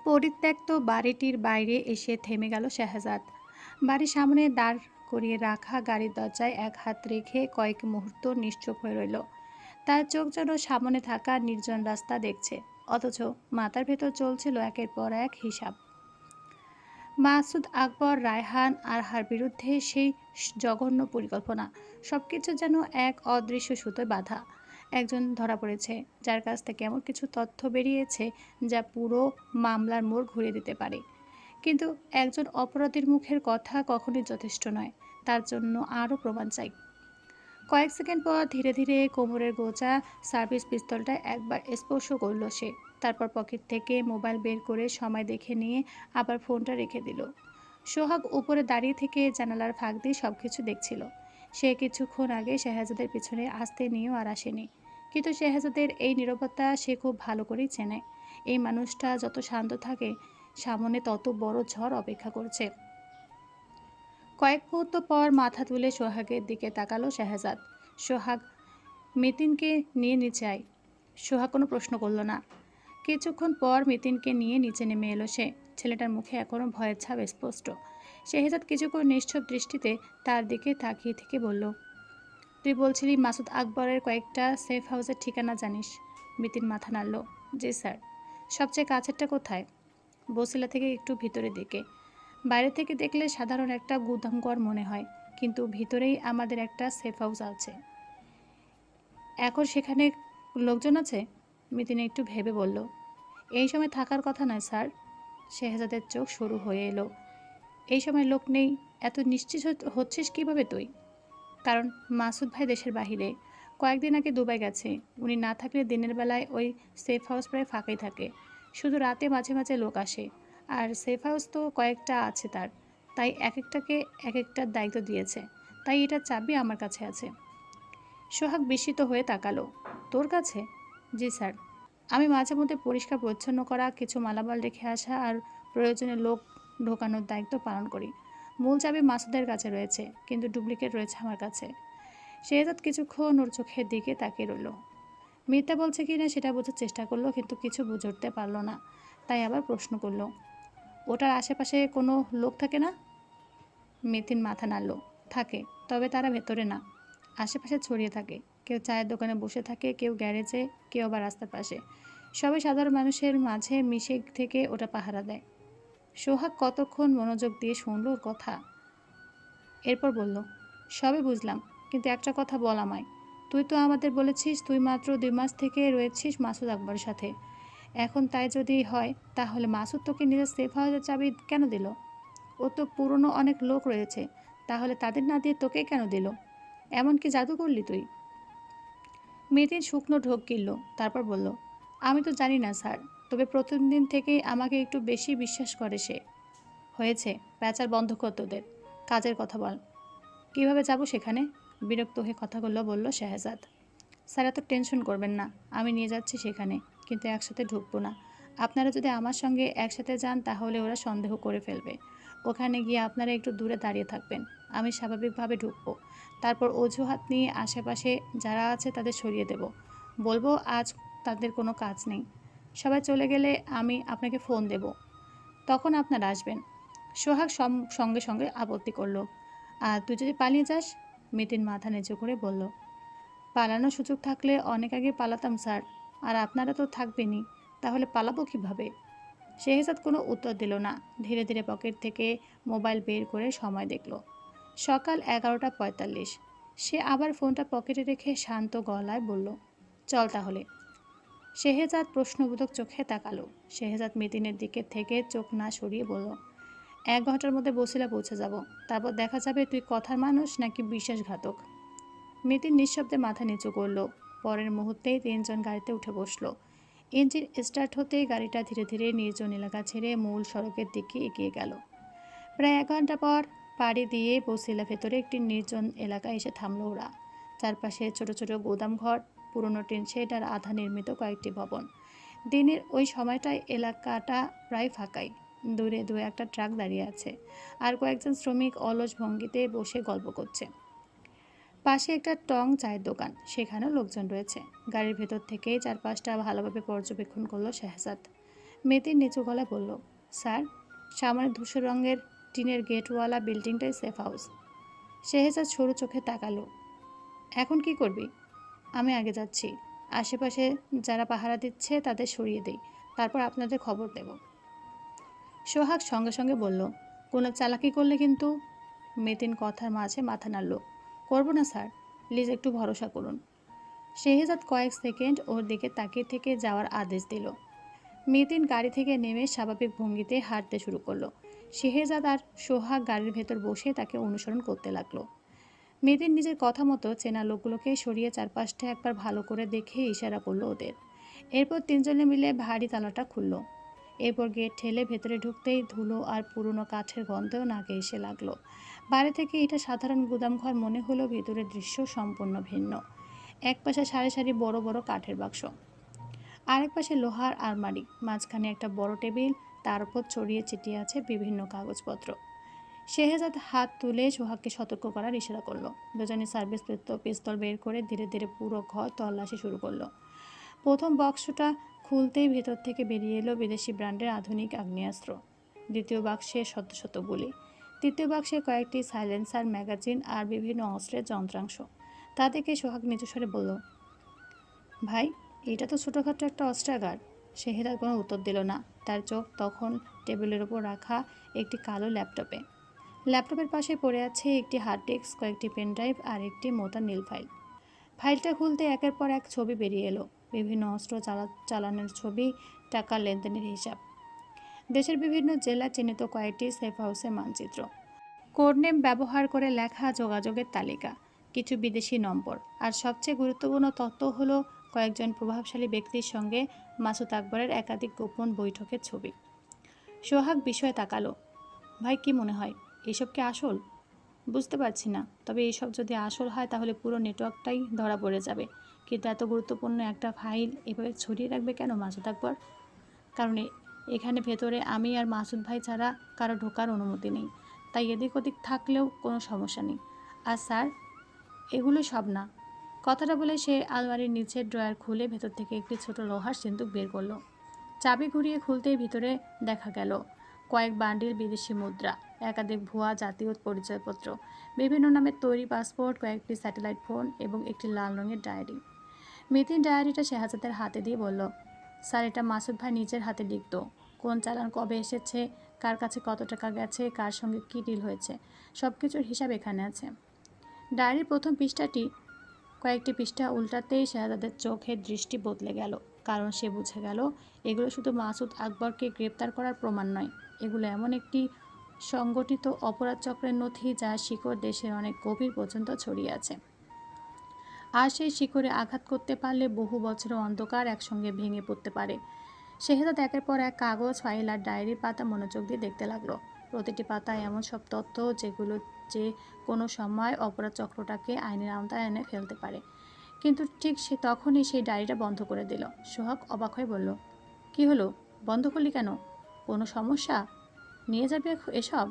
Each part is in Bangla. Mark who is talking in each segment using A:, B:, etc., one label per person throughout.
A: পরিত্যক্ত বাড়িটির বাইরে এসে থেমে গেল শেহজাদ। বাড়ির সামনে দাঁড় করিয়ে রাখা গাড়ির দরজায় এক হাত রেখে কয়েক মুহূর্ত নিশ্চুপ হয়ে রইল। তার চোখ যেন সামনে থাকা নির্জন রাস্তা দেখছে, অথচ মাথার ভেতর চলছিল একের পর এক হিসাব। মাসুদ আকবর, রায়হান আরহার বিরুদ্ধে সেই জঘন্য পরিকল্পনা, সবকিছু যেন এক অদৃশ্য সুতোয় বাঁধা। একজন ধরা পড়েছে, যার কাছ থেকে এমন কিছু তথ্য বেরিয়েছে যা পুরো মামলার মোড় ঘুরিয়ে দিতে পারে। কিন্তু একজন অপরাধীর মুখের কথা কখনোই যথেষ্ট নয়, তার জন্য আরও প্রমাণ চাই। কয়েক সেকেন্ড পর ধীরে ধীরে কোমরের গোছা সার্ভিস পিস্তলটা একবার স্পর্শ করল সে। তারপর পকেট থেকে মোবাইল বের করে সময় দেখে নিয়ে আবার ফোনটা রেখে দিল। সোহাগ উপরে দাঁড়িয়ে থেকে জানালার ফাঁক দিয়ে সবকিছু দেখছিল। সে কিছুক্ষণ আগে শেহজাদের পিছনে আসতে নিয়েও আর আসেনি, কিন্তু শেহজাদের এই নীরবতা সে খুব ভালো করেই চেনে। এই মানুষটা যত শান্ত থাকে, সামনে তত বড় ঝড় অপেক্ষা করছে। কয়েক মুহূর্ত পর মাথা তুলে সোহাগের দিকে তাকালো শেহজাদ। সোহাগ, মিতিনকে নিয়ে নিচে আয়। সোহাগ কোনো প্রশ্ন করল না। কিছুক্ষণ পর মিতিনকে নিয়ে নিচে নেমে এলো সে। ছেলেটার মুখে এখনো ভয়ের ছাপ স্পষ্ট। শেহজাদ কিছুক্ষণ নিশ্চুপ দৃষ্টিতে তার দিকে তাকিয়ে থেকে বলল, তুই বলছিলি মাসুদ আকবরের কয়েকটা সেফ হাউসের ঠিকানা জানিস? মিতিন মাথা নাড়ল। জি স্যার। সবচেয়ে কাছেরটা কোথায়? বসিলা থেকে একটু ভিতরের দিকে। বাইরে থেকে দেখলে সাধারণ একটা গুদামঘর মনে হয়, কিন্তু ভিতরেই আমাদের একটা সেফ হাউস আছে। এখন সেখানে লোকজন আছে? মিতিন একটু ভেবে বলল, এই সময় থাকার কথা নয় স্যার। শেহজাদের চোখ শুরু হয়ে এলো। এই সময় লোক নেই? এত নিশ্চিত হচ্ছিস কিভাবে তুই? কারণ মাসুদ ভাই দেশের বাহিরে, কয়েকদিন আগে দুবাই গেছে। উনি না থাকলে দিনের বেলায় ওই সেফ হাউস প্রায় ফাঁকাই থাকে, শুধু রাতে মাঝে মাঝে লোক আসে। আর সেফ হাউস তো কয়েকটা আছে তার, তাই এক একটাকে এক একটার দায়িত্ব দিয়েছে। তাই এটার চাবি আমার কাছে আছে। সোহাগ বিস্মিত হয়ে তাকালো। তোর কাছে? জি স্যার। আমি মাঝে মধ্যে পরিষ্কার পরিচ্ছন্ন করা, কিছু মালামাল রেখে আসা আর প্রয়োজনে লোক ঢোকানোর দায়িত্ব পালন করি। মূল চাবি মাসুদের কাছে রয়েছে, কিন্তু ডুপ্লিকেট রয়েছে আমার কাছে। শেহজাদ কিছুক্ষণ ওর চোখের দিকে তাকিয়ে রইল। মিথ্যা বলছে কি না সেটা বোঝার চেষ্টা করলো, কিন্তু কিছু বুঝে উঠতে পারল না। তাই আবার প্রশ্ন করল, ওটার আশেপাশে কোনো লোক থাকে না? মিথিন মাথা নাড়ল। থাকে, তবে তারা ভেতরে না, আশেপাশে ছড়িয়ে থাকে। কেউ চায়ের দোকানে বসে থাকে, কেউ গ্যারেজে, কেউ আবার রাস্তার পাশে। সবাই সাধারণ মানুষের মাঝে মিশে থেকে ওটা পাহারা দেয়। সোহাগ কতক্ষণ মনোযোগ দিয়ে শুনল ওর কথা। এরপর বলল, সবই বুঝলাম, কিন্তু একটা কথা বল আমায়। তুই তো আমাদের বলেছিস তুই মাত্র 2 মাস থেকে রয়েছিস মাসুদ আকবরের সাথে। এখন তাই যদি হয়, তাহলে মাসুদ তোকে নিজের সেফ হাউসের চাবি কেন দিল? ও তো পুরনো অনেক লোক রয়েছে, তাহলে তাদের না দিয়ে তোকে কেন দিল? এমন কি জাদু করলি তুই? মেয়েটির শুকনো ঢোক গিলল, তারপর বলল, আমি তো জানি না স্যার, তবে প্রথম দিন থেকেই আমাকে একটু বেশি বিশ্বাস করে সে। হয়েছে, প্যাচার বন্ধ কর তোদের, কাজের কথা বল। কিভাবে যাব সেখানে? বিরক্ত হয়ে কথাগুলো বলল শেহজাদ। স্যার এত টেনশন করবেন না, আমি নিয়ে যাচ্ছি সেখানে, কিন্তু একসাথে ঢুকবো না। আপনারা যদি আমার সঙ্গে একসাথে যান তাহলে ওরা সন্দেহ করে ফেলবে। ওখানে গিয়ে আপনারা একটু দূরে দাঁড়িয়ে থাকবেন, আমি স্বাভাবিকভাবে ঢুকবো। তারপর অজুহাত নিয়ে আশেপাশে যারা আছে তাদের সরিয়ে দেব, বলবো আজ তাদের কোনো কাজ নেই। সবাই চলে গেলে আমি আপনাকে ফোন দেব, তখন আপনারা আসবেন। সোহাগ সঙ্গে সঙ্গে আপত্তি করলো। আর তুই যদি পালিয়ে যাস? মিতিন মাথা নিচু করে বলল, পালানোর সুযোগ থাকলে অনেক আগে পালাতাম স্যার, আর আপনারা তো থাকবেনই, তাহলে পালাবো কিভাবে? শেহজাদ কোনো উত্তর দিল না। ধীরে ধীরে পকেট থেকে মোবাইল বের করে সময় দেখল। সকাল 11:45। সে আবার ফোনটা পকেটে রেখে শান্ত গলায় বলল, চল তাহলে। শেহজাদ প্রশ্নবোধক চোখে তাকালো। শেহজাদ মিতিনের দিকে থেকে চোখ না সরিয়ে বলল, 1 ঘন্টার মধ্যে বসিলা পৌঁছে যাব, তারপর দেখা যাবে তুই কথার মানুষ নাকি বিশ্বাসঘাতক। মিতিন নিঃশব্দে মাথা নিচু করল। পরের মুহূর্তেই তিনজন গাড়িতে উঠে বসলো। ইঞ্জিন স্টার্ট হতেই গাড়িটা ধীরে ধীরে নির্জন এলাকা ছেড়ে মূল সড়কের দিকে এগিয়ে গেল। প্রায় 1 ঘন্টা পর পাড়ি দিয়ে বসিলা ভেতরে একটি নির্জন এলাকায় এসে থামল ওরা। চারপাশে ছোট ছোট গোদামঘর, পুরনো টিন শেড আর আধা নির্মিত কয়েকটি ভবন। দিনের ওই সময়টায় এলাকাটা প্রায় ফাঁকাই। দূরে দু একটা ট্রাক দাঁড়িয়ে আছে, আর কয়েকজন শ্রমিক অলস ভঙ্গিতে বসে গল্প করছে। পাশে একটা টং চায়ের দোকান, সেখানেও লোকজন রয়েছে। গাড়ির ভেতর থেকে চারপাশটা ভালোভাবে পর্যবেক্ষণ করলো শেহজাদ। মেয়েতিন নিচু গলায় বলল, স্যার, সামনে ধূসর রঙের টিনের গেটওয়ালা বিল্ডিংটাই সেফ হাউস। শেহজাদ সরু চোখে তাকালো। এখন কি করবি? আমি আগে যাচ্ছি। আশেপাশে যারা পাহারা দিচ্ছে তাদের সরিয়ে দেই, তারপর আপনাদের খবর দেব। সোহাগ সঙ্গে সঙ্গে বলল, কোনো চালাকি করলে কিন্তু। মেতিন কথার মাঝে মাথা নাড়ল। করব না স্যার, প্লিজ একটু ভরসা করুন। শেহজাদ কয়েক সেকেন্ড ওর দিকে তাকিয়ে থেকে যাওয়ার আদেশ দিল। মেতিন গাড়ি থেকে নেমে স্বাভাবিক ভঙ্গিতে হাঁটতে শুরু করলো। শেহজাদ আর সোহাগ গাড়ির ভেতর বসে তাকে অনুসরণ করতে লাগলো। মেতিন নিজের কথা মতো চেনা লোকগুলোকে সরিয়ে চারপাশটা একবার ভালো করে দেখে ইশারা করলো ওদের। এরপর তিনজনে মিলে ভারী তালাটা খুলল। এরপর গেট ঠেলে ভেতরে ঢুকতেই ধুলো আর পুরনো কাঠের গন্ধও নাকে এসে লাগলো। বাইরে থেকে এটা সাধারণ গুদামঘর মনে হলো, ভেতরের দৃশ্য সম্পূর্ণ ভিন্ন। এক পাশে সারি সারি বড় বড় কাঠের বাক্স, আরেক পাশে লোহার আলমারি, মাঝখানে একটা বড় টেবিল, তার উপর ছড়িয়ে ছিটিয়ে আছে বিভিন্ন কাগজপত্র। শেহজাদ হাত তুলে সোহাগকে সতর্ক করার ইশারা করলো। দুজনে সার্ভিস পিস্তল বের করে ধীরে ধীরে পুরো ঘর তল্লাশি শুরু করলো। প্রথম বক্সটা খুলতেই ভেতর থেকে বেরিয়ে এলো বিদেশি ব্র্যান্ডের আধুনিক আগ্নেয়াস্ত্র। দ্বিতীয় বাক্সে শত শত গুলি। তৃতীয় বাক্সে কয়েকটি সাইলেন্সার, ম্যাগাজিন আর বিভিন্ন অস্ত্রের যন্ত্রাংশ। তা দেখে সোহাগ নিচু স্বরে বলল, ভাই, এটা তো ছোটোখাটো একটা অস্ত্রাগার। শেহজাদ কোনো উত্তর দিল না। তার চোখ তখন টেবিলের ওপর রাখা একটি কালো ল্যাপটপে। ল্যাপটপের পাশে পড়ে আছে একটি হার্ড ডিস্ক, কয়েকটি পেনড্রাইভ আর একটি মোটা নীল ফাইল। ফাইলটা খুলতে একের পর এক ছবি বেরিয়ে এলো। বিভিন্ন অস্ত্র চালানোর ছবি, টাকা লেনদেনের হিসাব, দেশের বিভিন্ন জেলা চিহ্নিত কয়েকটি সেফ হাউসের মানচিত্র, কোড নেম ব্যবহার করে লেখা যোগাযোগের তালিকা, কিছু বিদেশি নম্বর, আর সবচেয়ে গুরুত্বপূর্ণ তথ্য হলো কয়েকজন প্রভাবশালী ব্যক্তির সঙ্গে মাসুদ আকবরের একাধিক গোপন বৈঠকের ছবি। সোহাগ বিষয়ে তাকালো। ভাই, কি মনে হয় এসব কি আসল? বুঝতে পারছি না, তবে এইসব যদি আসল হয় তাহলে পুরো নেটওয়ার্কটাই ধরা পড়ে যাবে। কিন্তু এত গুরুত্বপূর্ণ একটা ফাইল এভাবে ছড়িয়ে রাখবে কেন মাসুদ আকবর? কারণ এখানে ভেতরে আমি আর মাসুদ ভাই ছাড়া কারো ঢোকার অনুমতি নেই, তাই এদিক ওদিক থাকলেও কোনো সমস্যা নেই। আর স্যার, এগুলো সব না। কথাটা বলে সে আলমারির নিচের ড্রয়ার খুলে ভেতর থেকে একটি ছোট লোহার সিন্দুক বের করলো। চাবি ঘুরিয়ে খুলতেই ভিতরে দেখা গেল কয়েক বান্ডিল বিদেশি মুদ্রা, একাধিক ভুয়া জাতীয় পরিচয়পত্র, বিভিন্ন নামের তৈরি পাসপোর্ট, কয়েকটি স্যাটেলাইট ফোন এবং একটি লাল রঙের ডায়েরি। মিতিন ডায়েরিটা শেহজাদের হাতে দিয়ে বলল, স্যার, এটা মাসুদ ভাই নিজের হাতে লিখত। কোন চালান কবে এসেছে, কার কাছে কত টাকা গেছে, কার সঙ্গে কী ডিল হয়েছে, সব কিছুর হিসাব এখানে আছে। ডায়েরির প্রথম পৃষ্ঠাটি কয়েকটি পৃষ্ঠা উল্টাতেই শেহজাদের চোখের দৃষ্টি বদলে গেল, কারণ সে বুঝে গেল এগুলো শুধু মাসুদ আকবরকে গ্রেপ্তার করার প্রমাণ নয়, এগুলো এমন একটি সংগঠিত অপরাধ চক্রের নথি যার শিকড় দেশের অনেক গভীর পর্যন্ত ছড়িয়ে আছে। আর সেই শিকড়ে আঘাত করতে পারলে বহু বছরের অন্ধকার একসঙ্গে ভেঙে পড়তে পারে। শেহজাদ একের পর এক কাগজ, ফাইল আর ডায়েরির পাতা মনোযোগ দিয়ে দেখতে লাগলো। প্রতিটি পাতায় এমন সব তথ্য যেগুলো যে কোনো সময় অপরাধ চক্রটাকে আইনের আওতায় এনে ফেলতে পারে। কিন্তু ঠিক সে তখনই সেই ডায়েরিটা বন্ধ করে দিল। সোহাগ অবাক হয়ে বলল, কি হলো, বন্ধ করলি কেন? কোনো সমস্যা? নিয়ে যাবে এসব?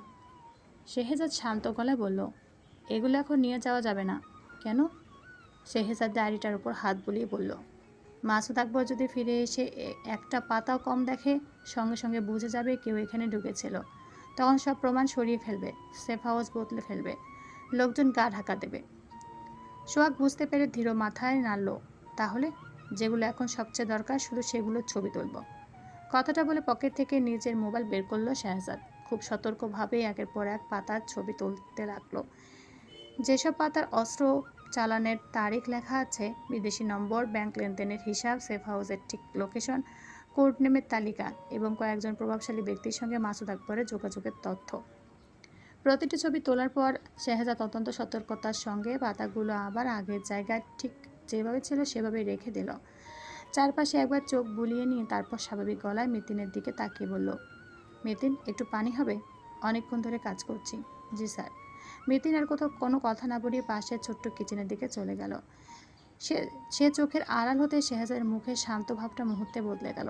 A: শেহজাদ শান্ত গলায় বলল, এগুলো এখন নিয়ে যাওয়া যাবে না। কেন? শেহজাদ ডায়েরিটার উপর হাত বুলিয়ে বলল, মাসুদ আকবর যদি ফিরে এসে একটা পাতাও কম দেখে, সঙ্গে সঙ্গে বুঝে যাবে কেউ এখানে ঢুকেছিল। তখন সব প্রমাণ সরিয়ে ফেলবে, সেফ হাউস বদলে ফেলবে, লোকজন গা ঢাকা দেবে। সোহাগ বুঝতে পেরে ধীর মাথায় নাড়ল। তাহলে যেগুলো এখন সবচেয়ে দরকার শুধু সেগুলোর ছবি তুলব। কথাটা বলে পকেট থেকে নিজের মোবাইল বের করলো শেহজাদ। খুব সতর্কভাবে একের পর এক পাতার ছবি তুলতে লাগলো। যেসব পাতার অস্ত্র চালানের তারিখ লেখা আছে, বিদেশি নম্বর, ব্যাংক লেনদেনের হিসাব, সেফ হাউসের ঠিক লোকেশন, কোড নেমের তালিকা এবং কয়েকজন প্রভাবশালী ব্যক্তির সঙ্গে মাসুদ আকবরের যোগাযোগের তথ্য। প্রতিটি ছবি তোলার পর শেহজাদ অত্যন্ত সতর্কতার সঙ্গে পাতাগুলো আবার আগের জায়গায় ঠিক যেভাবে ছিল সেভাবে রেখে দিল। চারপাশে একবার চোখ বুলিয়ে নিয়ে তারপর স্বাভাবিক গলায় মিতিনের দিকে তাকিয়ে বলল, মিতিন, একটু পানি হবে? অনেকক্ষণ ধরে কাজ করছি। জি স্যার। মিতিন আর কোনো কথা না বলিয়ে পাশের ছোট্ট কিচেনের দিকে চলে গেল। সে চোখের আড়াল হতে শেহজাদের মুখের শান্ত ভাবটা মুহূর্তে বদলে গেল।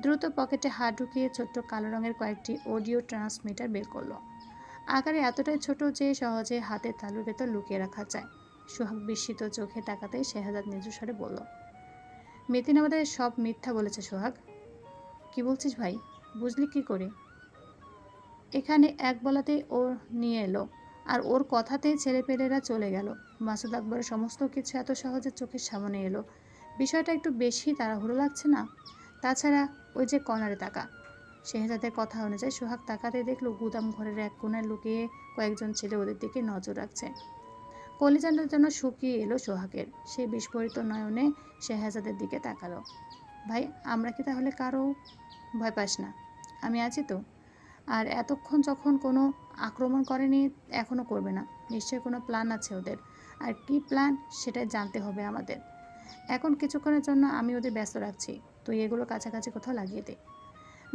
A: দ্রুত পকেটে হাত ঢুকিয়ে ছোট্ট কালো রঙের কয়েকটি অডিও ট্রান্সমিটার বের করলো। আকারে এতটাই ছোট যে সহজে হাতের তালুর ভেতর লুকিয়ে রাখা যায়। সোহাগ বিস্মিত চোখে তাকাতেই শেহজাদ নিচু স্বরে বলল, মিতিন আমাদের সব মিথ্যা বলেছে সোহাগ। কি বলছিস ভাই? বুঝলি কি করে? এখানে এক বলাতেই ও নিয়ে এলো, আর ওর কথাতেই ছেলেপেলেরা চলে গেল। মাসুদ আকবরের সমস্ত কিছু এত সহজে চোখের সামনে এলো। বিষয়টা একটু বেশি তাড়াহুড়ো লাগছে না? তাছাড়া ওই যে কর্নারে তাকা। শেহজাদের কথা অনুযায়ী সোহাগ তাকাতে দেখলো গুদাম ঘরের এক কোণায় লুকিয়ে কয়েকজন ছেলে ওদের দিকে নজর রাখছে। কলিজাটা যেন শুকিয়ে এলো সোহাগের। সে বিস্ফোরিত নয়নে শেহজাদের দিকে তাকালো। ভাই, আমরা কি তাহলে কারো? ভয় পাস না, আমি আছি তো। আর এতক্ষণ যখন কোনো আক্রমণ করেনি, এখনও করবে না। নিশ্চয়ই কোনো প্ল্যান আছে ওদের। আর কি প্ল্যান সেটাই জানতে হবে আমাদের। এখন কিছুক্ষণের জন্য আমি ওদের ব্যস্ত রাখছি। তুই এগুলো কাছাকাছি কোথাও লাগিয়ে দে।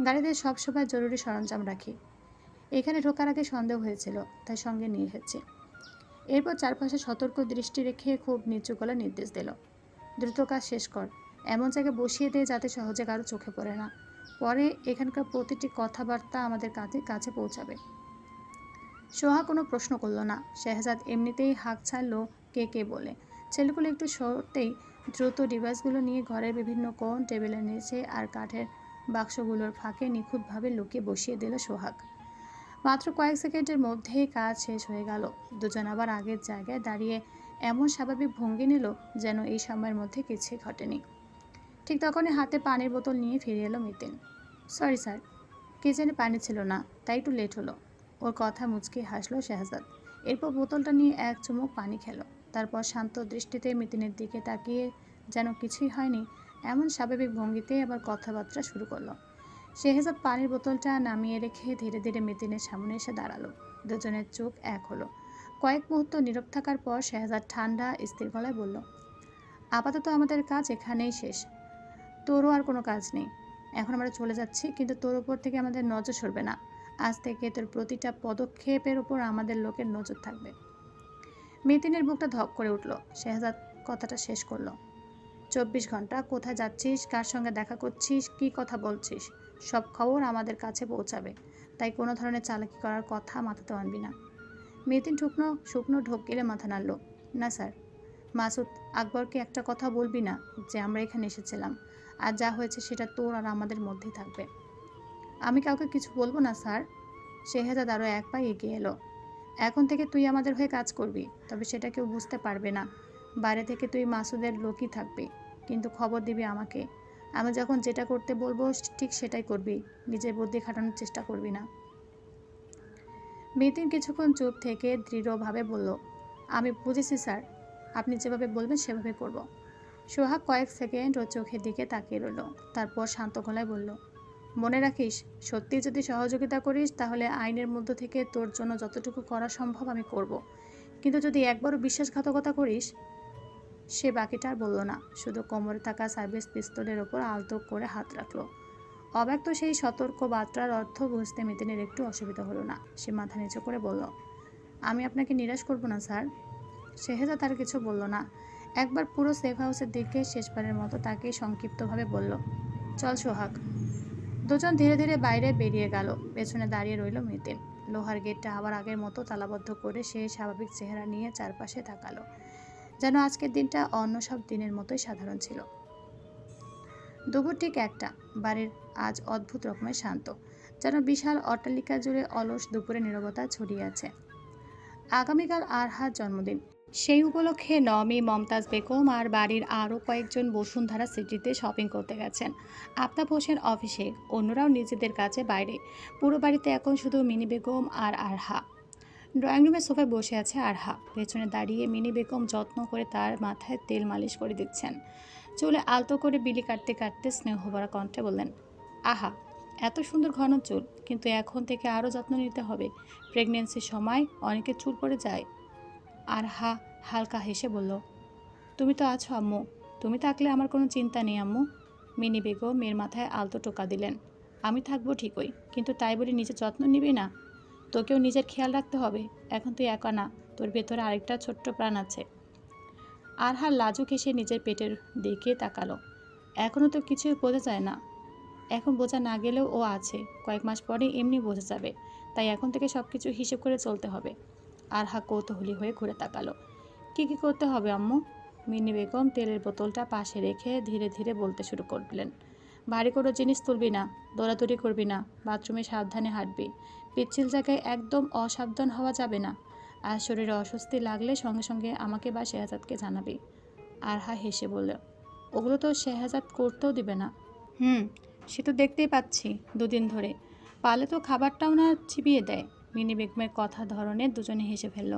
A: গাড়িতে সবসময় জরুরি সরঞ্জাম রাখি। এখানে ঢোকার আগে সন্দেহ হয়েছিল, তাই সঙ্গে নিয়ে এসেছি। এরপর চারপাশে সতর্ক দৃষ্টি রেখে খুব নিচু গলায় নির্দেশ দিল। দ্রুত কাজ শেষ কর। এমন জায়গায় বসিয়ে দে যাতে সহজে কারো চোখে পড়ে না। পরে এখানকার প্রতিটি কথাবার্তা আমাদের কাছে কাছে পৌঁছাবে। সোহা কোনো প্রশ্ন করল না। শেহজাদ এমনিতেই হাঁক ছাড়ল কে কে বলে। ছেলেগুলো একটু সরতেই দ্রুত ডিভাইসগুলো নিয়ে ঘরের বিভিন্ন কোণ, টেবিলের নিচে আর কাঠের বাক্সগুলোর ফাঁকে নিখুঁতভাবে লুকিয়ে বসিয়ে দিল সোহাগ। মাত্র কয়েক সেকেন্ডের মধ্যেই কাজ শেষ হয়ে গেল। দুজন আবার আগের জায়গায় দাঁড়িয়ে এমন স্বাভাবিক ভঙ্গি নিল যেন এই সময়ের মধ্যে কিছুই ঘটেনি। ঠিক তখনই হাতে পানির বোতল নিয়ে ফিরে এলো মিতিন। সরি স্যার, কিচেনে পানি ছিল না, তাই একটু লেট হলো। ওর কথা মুচকি হাসলো শেহজাদ। এরপর বোতলটা নিয়ে এক চুমুক পানি খেলো। তারপর শান্ত দৃষ্টিতে মিতিনের দিকে তাকিয়ে যেন কিছুই হয়নি এমন স্বাভাবিক ভঙ্গিতে আবার কথাবার্তা শুরু করলো। শেহজাদ পানির বোতলটা নামিয়ে রেখে ধীরে ধীরে মিতিনের সামনে এসে দাঁড়ালো। দুজনের চোখ এক হলো। কয়েক মুহূর্ত নীরব থাকার পর শেহজাদ ঠান্ডা স্থির গলায় বলল, আপাতত আমাদের কাজ এখানেই শেষ। তোরও আর কোনো কাজ নেই। এখন আমরা চলে যাচ্ছি, কিন্তু তোর ওপর থেকে আমাদের নজর সরবে না। আজ থেকে তোর প্রতিটা পদক্ষেপের ওপর আমাদের লোকের নজর থাকবে। মিতিনের বুকটা ধক করে উঠল। শেহজাদ কথাটা শেষ করলো। 24 ঘন্টা কোথায় যাচ্ছিস, কার সঙ্গে দেখা করছিস, কি কথা বলছিস, সব খবর আমাদের কাছে পৌঁছাবে। তাই কোনো ধরনের চালাকি করার কথা মাথাতে আনবি না। মিতিন শুকনো শুকনো ঢোক গিলে মাথা নাড়ল। না স্যার। মাসুদ আকবরকে একটা কথা বলবি না যে আমরা এখানে এসেছিলাম। আর যা হয়েছে সেটা তোর আর আমাদের মধ্যেই থাকবে। আমি কাউকে কিছু বলবো না স্যার। শেহজাদ আরও এক পা এগিয়ে এলো। এখন থেকে তুই আমাদের হয়ে কাজ করবি, তবে সেটা কেউ বুঝতে পারবে না। বাইরে থেকে তুই মাসুদের লোকই থাকবি, কিন্তু খবর দিবি আমাকে। আমি যখন যেটা করতে বলবো ঠিক সেটাই করবি। নিজের বুদ্ধি খাটানোর চেষ্টা করবি না। মিতিন কিছুক্ষণ চুপ থেকে দৃঢ়ভাবে বলল, আমি বুঝেছি স্যার, আপনি যেভাবে বলবেন সেভাবে করব। সোহাগ কয়েক সেকেন্ড ওর চোখের দিকে তাকিয়ে রইল। তারপর শান্ত গলায় বলল, মনে রাখিস, সত্যি যদি সহযোগিতা করিস তাহলে আইনের মধ্য থেকে তোর জন্য যতটুকু করা সম্ভব আমি করব। কিন্তু যদি একবারও বিশ্বাসঘাতকতা করিস। সে বাকিটা আর বলল না, শুধু কোমরে থাকা সার্ভিস পিস্তলের ওপর আলতো করে হাত রাখলো। অব্যক্ত সেই সতর্ক বার্তার অর্থ বুঝতে মিতিনের একটু অসুবিধা হলো না। সে মাথা নিচু করে বলল, আমি আপনাকে নিরাশ করব না স্যার। শেহজাদ তার কিছু বলল না। একবার পুরো সেফ হাউসের দিকে শেষবারের মতো তাকে সংক্ষিপ্তভাবে বলল, চল সোহাগ। দুজন ধীরে ধীরে বাইরে বেরিয়ে গেল। পেছনে দাঁড়িয়ে রইল মিতিন। লোহার গেটটা আবার আগের মতো তালাবদ্ধ করে সে স্বাভাবিক চেহারা নিয়ে চারপাশে তাকালো, যেন আজকের দিনটা অন্য সব দিনের মতোই সাধারণ ছিল। দুপুর ঠিক একটা। বাড়ির আজ অদ্ভুত রকমের শান্ত, যেন বিশাল অট্টালিকা জুড়ে অলস দুপুরে নীরবতা ছড়িয়ে আছে। আগামীকাল আরহার জন্মদিন। সেই উপলক্ষে নমি, মমতাজ বেগম আর বাড়ির আরও কয়েকজন বসুন্ধরা সিটিতে শপিং করতে গেছেন। আফতাব হোসেন অফিসে, অন্যরাও নিজেদের কাছে বাইরে। পুরো বাড়িতে এখন শুধু মিনি বেগম আর আরহা। ড্রয়িং রুমের সোফায় বসে আছে আরহা। পেছনে দাঁড়িয়ে মিনি বেগম যত্ন করে তার মাথায় তেল মালিশ করে দিচ্ছেন। চুলে আলতো করে বিলি কাটতে কাটতে স্নেহভরা কণ্ঠে বললেন, আহা, এত সুন্দর ঘন চুল, কিন্তু এখন থেকে আরও যত্ন নিতে হবে। প্রেগনেন্সির সময় অনেকের চুল পড়ে যায়। আরহা হালকা হেসে বলল, তুমি তো আছো আম্মু, তুমি থাকলে আমার কোনো চিন্তা নেই আম্মু। মিনি বেগম মেয়ের মাথায় আলতো টোকা দিলেন, আমি থাকবো ঠিকই, কিন্তু তাই বলে নিজের যত্ন নিবি না? তোকেও নিজের খেয়াল রাখতে হবে। এখন তুই একা না, তোর ভেতরে আরেকটা ছোট্ট প্রাণ আছে। আরহার লাজুক এসে নিজের পেটের দিকে তাকালো। এখনও তো কিছুই বোঝা যায় না। এখন বোঝা না গেলেও ও আছে, কয়েক মাস পরে এমনি বোঝা যাবে। তাই এখন থেকে সব কিছু হিসেব করে চলতে হবে। আরহা কৌতূহলী হয়ে ঘুরে তাকালো। কি কি করতে হবে আম্মু? মিনি বেগম তেলের বোতলটা পাশে রেখে ধীরে ধীরে বলতে শুরু করলেন, ভারী কোনো জিনিস তুলবি না, দৌড়াদৌড়ি করবি না, বাথরুমে সাবধানে হাঁটবি, পিচ্ছিল জায়গায় একদম অসাবধান হওয়া যাবে না। আর শরীরে অস্বস্তি লাগলে সঙ্গে সঙ্গে আমাকে বা শেহজাদকে জানাবি। আরহা হেসে বলল, ওগুলো তো শেহজাদ করতেও দিবে না। হুম, সে তো দেখতেই পাচ্ছি দুদিন ধরে। পালে তো খাবারটাও না চিবিয়ে দেয়। মিনি বেগমের কথা ধরনে দুজনে হেসে ফেলল।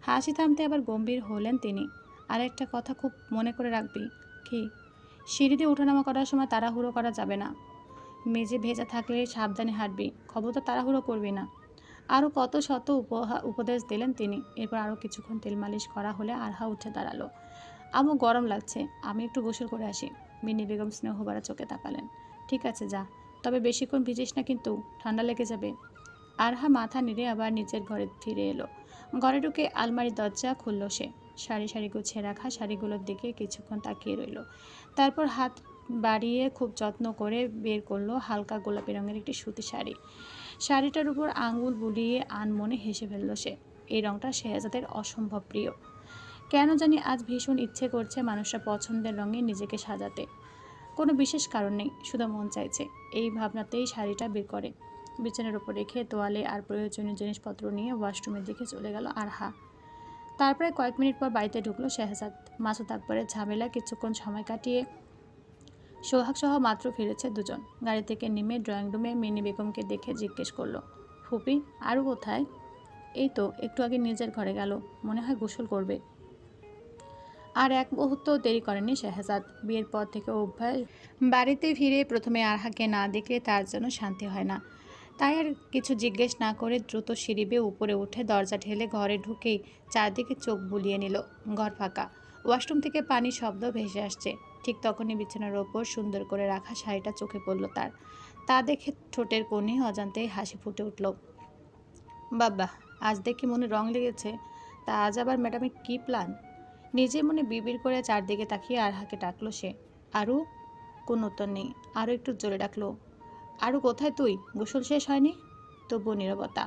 A: হাসি থামতে আবার গম্ভীর হলেন তিনি। আর একটা কথা খুব মনে করে রাখবি। কি? সিঁড়িতে ওঠানামা করার সময় তাড়াহুড়ো করা যাবে না। মেঝে ভেজা থাকলে সাবধানে হাঁটবি, খবরদার তাড়াহুড়ো করবি না। আরও কত শত উপদেশ দিলেন তিনি। এরপর আরও কিছুক্ষণ তেল মালিশ করা হলে আরহা উঠে দাঁড়ালো। আম্মু, গরম লাগছে, আমি একটু গোসল করে আসি। মিনি বেগম স্নেহভরা চোখে তাকালেন। ঠিক আছে, যা, তবে বেশিক্ষণ ভিজিস না কিন্তু, ঠান্ডা লেগে যাবে। আরহা মাথা নেড়ে আবার নিজের ঘরে ফিরে এলো। ঘরে ঢুকে আলমারির দরজা খুলল সে। সারি সারি গুছিয়ে রাখা শাড়িগুলোর দিকে কিছুক্ষণ তাকিয়ে রইল। তারপর হাত বাড়িয়ে খুব যত্ন করে বের করলো হালকা গোলাপি রঙের একটি সুতি শাড়ি। শাড়িটার উপর আঙুল বুলিয়ে আনমনে হেসে ফেলল সে। এই রঙটা শেহজাদের অসম্ভব প্রিয়। কেন জানি আজ ভীষণ ইচ্ছে করছে মানুষটা পছন্দের রঙে নিজেকে সাজাতে। কোনো বিশেষ কারণ নেই, শুধু মন চাইছে। এই ভাবনাতেই শাড়িটা বের করে বিছানার উপর রেখে তোয়ালে আর প্রয়োজনীয় জিনিসপত্র নিয়ে ওয়াশরুমের দিকে চলে গেল আরহা। তারপরে কয়েক মিনিট পর বাড়িতে ঢুকলো শেহজাদ। মাসুদ আকবরের ঝামেলা কিছুক্ষণ সময় কাটিয়ে সোহাগ সহ মাত্র ফিরেছে দুজন। গাড়ি থেকে নেমে ড্রয়িং রুমে মিনি বেগমকে দেখে জিজ্ঞেস করলো, ফুপি, আরও কোথায়? এই তো একটু আগে নিজের ঘরে গেল, মনে হয় গোসল করবে। আর এক মুহূর্ত দেরি করেনি শেহজাদ। বিয়ের পর থেকে অভ্যাস বাড়িতে ফিরে প্রথমে আরহাকে না দেখলে তার যেন শান্তি হয় না। তাই আর কিছু জিজ্ঞেস না করে দ্রুত সিঁড়ি বেয়ে উপরে উঠে দরজা ঠেলে ঘরে ঢুকেই চারদিকে চোখ বুলিয়ে নিল। ঘর ফাঁকা। ওয়াশরুম থেকে পানির শব্দ ভেসে আসছে। ঠিক তখনই বিছানার ওপর সুন্দর করে রাখা শাড়িটা চোখে পড়ল তার। তা দেখে ঠোঁটের কোণে অজান্তেই হাসি ফুটে উঠল। বাবা, আজ দেখি মনে রং লেগেছে। তা আজ আবার ম্যাডামের কী প্ল্যান? নিজে মনে বিড়বিড় করে চারদিকে তাকিয়ে আরহাকে ডাকলো সে। আরু? কোনো উত্তর নেই। আরও একটু জোরে ডাকলো, আরু কোথায় তুই? গোসল শেষ হয়নি? তবুও নীরবতা।